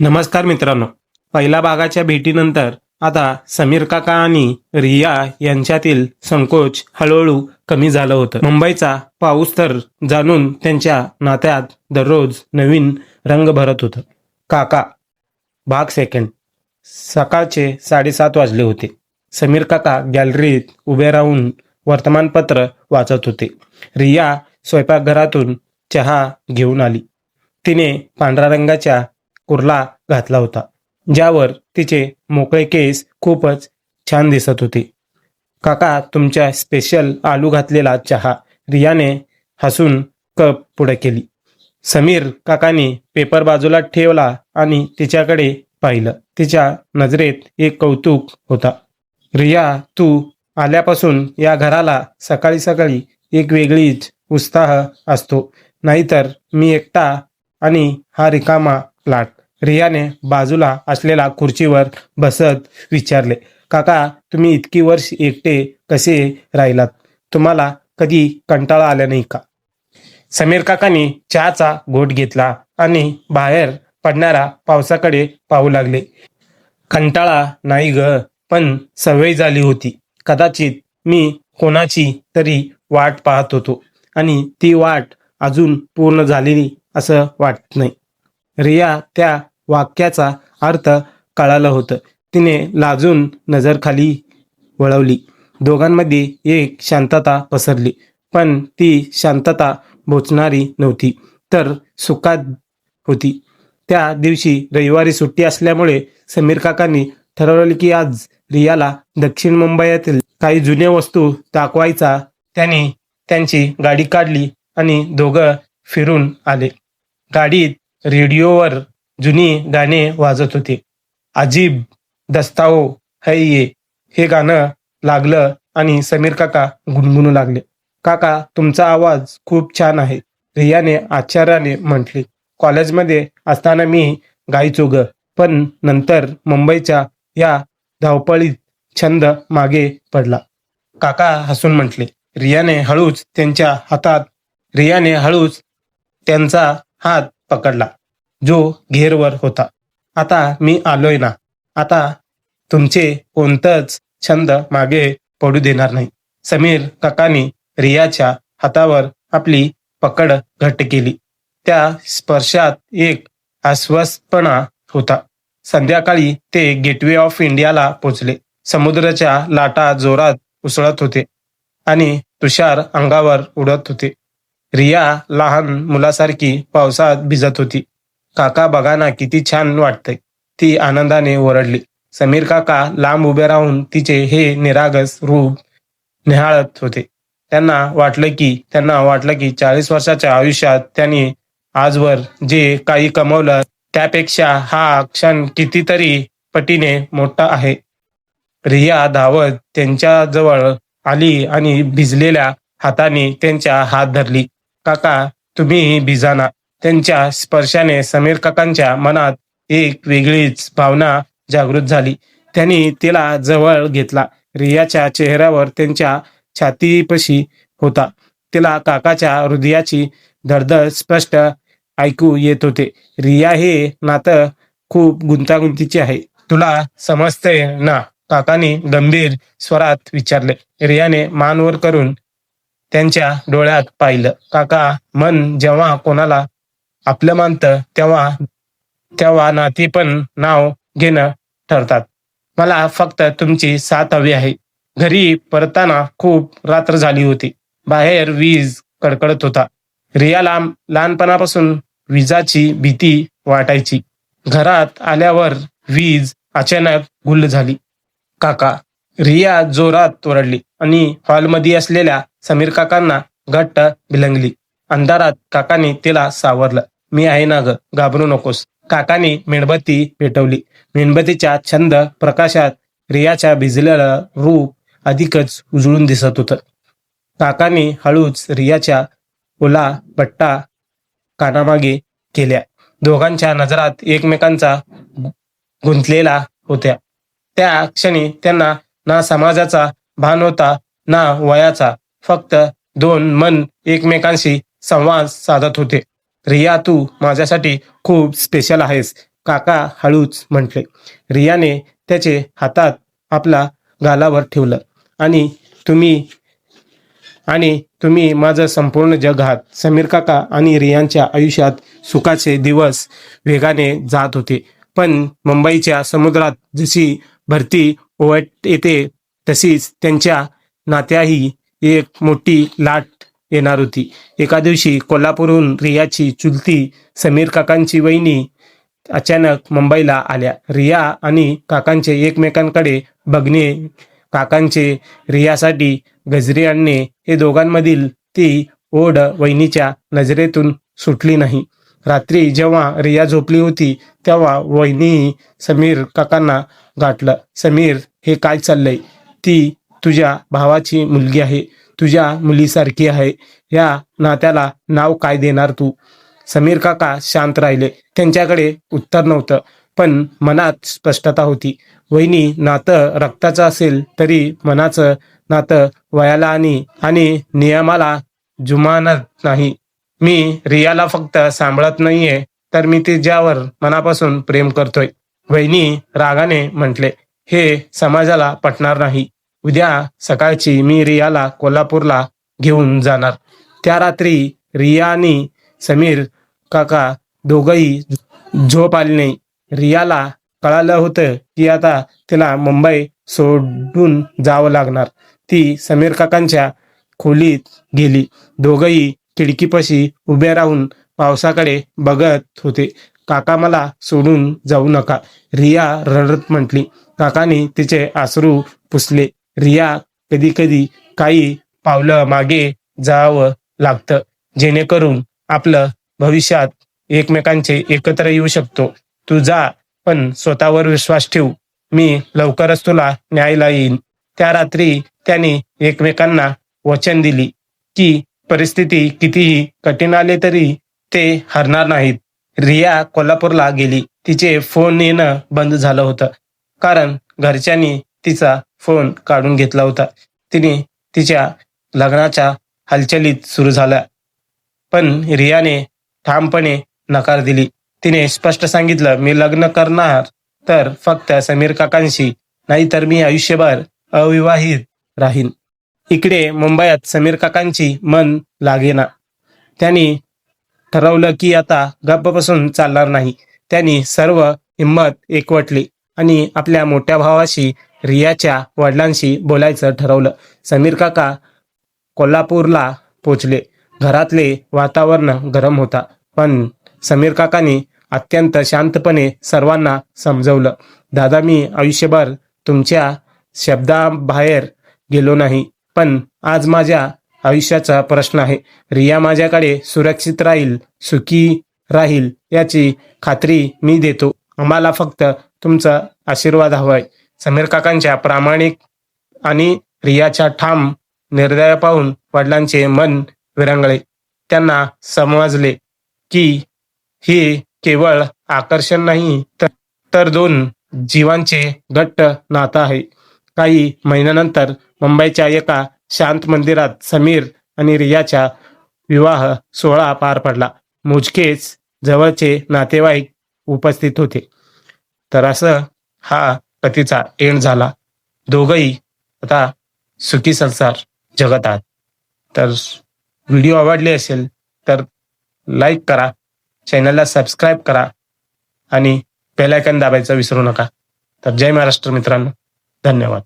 नमस्कार मित्रांनो. पहिल्या भागाच्या भेटीनंतर आता समीर काका आणि रिया यांच्यातील संकोच हळूहळू कमी झालं होतं. मुंबईचा पाऊस तर जाणून त्यांच्या नात्यात दररोज नवीन रंग भरत होतं. काका भाग सेकंड. सकाळचे 7:30 वाजले होते. समीर काका गॅलरीत उभे राहून वर्तमानपत्र वाचत होते. रिया स्वयंपाकघरातून चहा घेऊन आली. तिने पांढऱ्या रंगाच्या कुर्ला घातला होता, ज्यावर तिचे मोकळे केस खूपच छान दिसत होते. काका, तुमच्या स्पेशल आलू घातलेला चहा. रियाने हसून कप पुढे केली. समीर काकांनी पेपर बाजूला ठेवला आणि तिच्याकडे पाहिलं. तिच्या नजरेत एक कौतुक होता. रिया, तू आल्यापासून या घराला सकाळी सकाळी एक वेगळीच उत्साह असतो. नाहीतर मी एकटा आणि हा रिकामा प्लॉट. रियाने बाजूला असलेल्या खुर्चीवर बसत विचारले. काका, तुम्ही इतकी वर्ष एकटे कसे राहिलात? तुम्हाला कधी कंटाळा आला नाही का? समीर काकांनी चहाचा घोट घेतला आणि बाहेर पडणाऱ्या पावसाकडे पाहू लागले. कंटाळा नाही ग, पण सवय झाली होती. कदाचित मी कोणाची तरी वाट पाहत होतो आणि ती वाट अजून पूर्ण झालेली असं वाटत नाही. रिया त्या वाक्याचा अर्थ कळालं होतं. तिने लाजून नजर खाली वळवली. दोघांमध्ये एक शांतता पसरली, पण ती शांतता बोचणारी नव्हती, तर सुखात होती. त्या दिवशी रविवारी सुट्टी असल्यामुळे समीर काकांनी ठरवलं की आज रियाला दक्षिण मुंबईतील काही जुन्या वस्तू दाखवायचा. त्यांनी त्यांची गाडी काढली आणि दोघं फिरून आले. गाडीत रेडिओवर जुनी गाणे वाजत होते. अजीब दस्ताओ है ये, हे गाणं लागलं आणि समीर काका गुणगुणू लागले. काका, तुमचा आवाज खूप छान आहे, रियाने आश्चर्याने म्हटले. कॉलेजमध्ये असताना मी गायचो ग, पण नंतर मुंबईच्या या धावपळीत छंद मागे पडला. काका हसून म्हटले. रियाने हळूच त्यांचा हात पकडला, जो घेरवर होता. आता मी आलोय ना, आता तुमचे कोणतंच छंद मागे पडू देणार नाही. समीर काकांनी रियाच्या हातावर आपली पकड घट्ट केली. त्या स्पर्शात एक अस्वस्थपणा होता. संध्याकाळी ते गेटवे ऑफ इंडियाला पोचले. समुद्राच्या लाटा जोरात उसळत होते आणि तुषार अंगावर उडत होते. रिया लहान मुलासारखी पावसात भिजत होती. काका, बघा ना, किती छान वाटतंय, ती आनंदाने ओरडली. समीर काका लांब उभे राहून तिचे हे निरागस रूप निहाळत होते. त्यांना वाटलं की 40 वर्षाच्या आयुष्यात त्यांनी आजवर जे काही कमवलं त्यापेक्षा हा क्षण कितीतरी पटीने मोठा आहे. रिया धावत त्यांच्याजवळ आली आणि भिजलेल्या हाताने त्यांचा हात धरली. काका, तुम्ही भिजा ना. त्यांच्या स्पर्शाने समीर काकांच्या मनात एक वेगळीच भावना जागृत झाली. त्यांनी तिला जवळ घेतला. रियाच्या चेहऱ्यावर त्यांच्या छातीपाशी होता. तिला काकाच्या हृदयाची धडधड स्पष्ट ऐकू येत होते. रिया, हे नातं खूप गुंतागुंतीचे आहे, तुला समजतंय ना? काकांनी गंभीर स्वरात विचारले. रियाने मान वर करून त्यांच्या डोळ्यात पाहिलं. काका, मन जेव्हा कोणाला आपलं मानतं तेव्हा नाती पण नाव घेणं ठरतात. मला फक्त तुमची साथ हवी आहे. घरी परतताना खूप रात्र झाली होती. बाहेर वीज कडकडत होता. रियाला लहानपणापासून विजाची भीती वाटायची. घरात आल्यावर वीज अचानक गुल झाली. काका, रिया जोरात ओरडली आणि हॉलमध्ये असलेल्या समीर काकांना घट्ट भिलंगली. अंधारात काकांनी तिला सावरलं. मी आहे ना ग, घाबरू नकोस. काकांनी मेणबत्ती पेटवली. मेणबत्तीच्या छंद प्रकाशात रियाच्या भिजलेलं रूप अधिकच उजळून दिसत होतं. काकांनी हळूच रियाच्या ओला पट्टा कानामागे केल्या. दोघांच्या नजरात एकमेकांचा गुंतलेला होत्या. त्या क्षणी त्यांना ना समाजाचा भान होता, ना वयाचा. फक्त दोन मन एकमेकांशी संवाद साधत होते. रिया, तू माझ्यासाठी खूप स्पेशल आहेस. काका हळूच म्हटले. रियाने त्याचे हातात आपला गालावर ठेवलं. आणि तुम्ही माझं संपूर्ण जग आहात. समीर काका आणि रियांच्या आयुष्यात सुखाचे दिवस वेगाने जात होते. पण मुंबईच्या समुद्रात जशी भरती ओव्हट येते तशीच त्यांच्या नात्याही एक मोठी लाट येणार होती. एका दिवशी कोल्हापूरहून रियाची चुलती समीर काकांची वहिनी अचानक मुंबईला आल्या. रिया आणि काकांचे एकमेकांकडे बघणे, काकांचे रियासाठी गजरे आणणे, हे दोघांमधील ती ओढ वहिनीच्या नजरेतून सुटली नाही. रात्री जेव्हा रिया झोपली होती तेव्हा वहिनी समीर काकांना गाठलं. समीर, हे काय चाललंय? ती तुझ्या भावाची मुलगी आहे, तुझ्या मुलीसारखी आहे. या नात्याला नाव काय देणार तू? समीर काका शांत राहिले. त्यांच्याकडे उत्तर नव्हतं, पण मनात स्पष्टता होती. वहिनी, नातं रक्ताचं असेल तरी मनाचं नातं वयाला आणि नियमाला जुमानत नाही. मी रियाला फक्त सांभाळत नाहीये, तर मी तिच्यावर मनापासून प्रेम करतोय. वहिनी रागाने म्हटले, हे समाजाला पटणार नाही. उद्या सकाळची मी रियाला कोल्हापूरला घेऊन जाणार. त्या रात्री रिया आणि समीर काका दोघंही झोप आली नाही. रियाला कळालं होतं की आता तिला मुंबई सोडून जावं लागणार. ती समीर काकांच्या खोलीत गेली. दोघंही खिडकीपाशी उभे राहून पावसाकडे बघत होते. काका, मला सोडून जाऊ नका, रिया रडत म्हटली. काकांनी तिचे अश्रू पुसले. रिया, कधी कधी काही पावलं मागे जावं लागतं, जेणेकरून आपलं भविष्यात एकमेकांचे एकत्र येऊ शकतो. तू जा, पण स्वतःवर विश्वास ठेव. मी लवकरच तुला न्यायला येईन. त्या रात्री त्यांनी एकमेकांना वचन दिली की परिस्थिती कितीही कठीण आले तरी ते हरणार नाहीत. रिया कोल्हापूरला गेली. तिचे फोन येणं बंद झालं होतं, कारण घरच्यांनी तिचा फोन काढून घेतला होता. तिने तिच्या लग्नाच्या हालचालीत सुरू झाल्या, पण रियाने ठामपणे नकार दिली. तिने स्पष्ट सांगितलं, मी लग्न करणार तर फक्त समीर काकांशी, नाही तर मी आयुष्यभर अविवाहित राहीन. इकडे मुंबईत समीर काकांची मन लागेना. त्यांनी ठरवलं की आता गप्प बसून चालणार नाही. त्यांनी सर्व हिंमत एकवटली आणि आपल्या मोठ्या भावाशी, रियाच्या वडिलांशी बोलायचं ठरवलं. समीर काका कोल्हापूरला पोचले. घरातले वातावरण गरम होता, पण समीर काकांनी अत्यंत शांतपणे सर्वांना समजवलं, दादा, मी आयुष्यभर तुमच्या शब्दाबाहेर गेलो नाही, पण आज माझ्या आयुष्याचा प्रश्न आहे. रिया माझ्याकडे सुरक्षित राहील, सुखी राहील याची खात्री मी देतो. आम्हाला फक्त तुमचा आशीर्वाद हवाय. समीर काकांच्या प्रामाणिक आणि रियाच्या ठाम निर्णय पाहून वडिलांचे मन विरंगळे. त्यांना समजले की हे केवळ आकर्षण नाही, तर दोन जीवांचे घट्ट नातं आहे. काही महिन्यानंतर मुंबईच्या एका शांत मंदिरात समीर आणि रियाचा विवाह सोहळा पार पडला. मोजकेच जवळचे नातेवाईक उपस्थित होते. तर असं हा कथेचा एंड झाला. दोघंही आता सुखी संसार जगत आहेत. तर व्हिडिओ आवडले असेल तर लाईक करा, चॅनलला सबस्क्राईब करा आणि बेल आयकॉन दाबायचं विसरू नका. तर जय महाराष्ट्र मित्रांनो, धन्यवाद.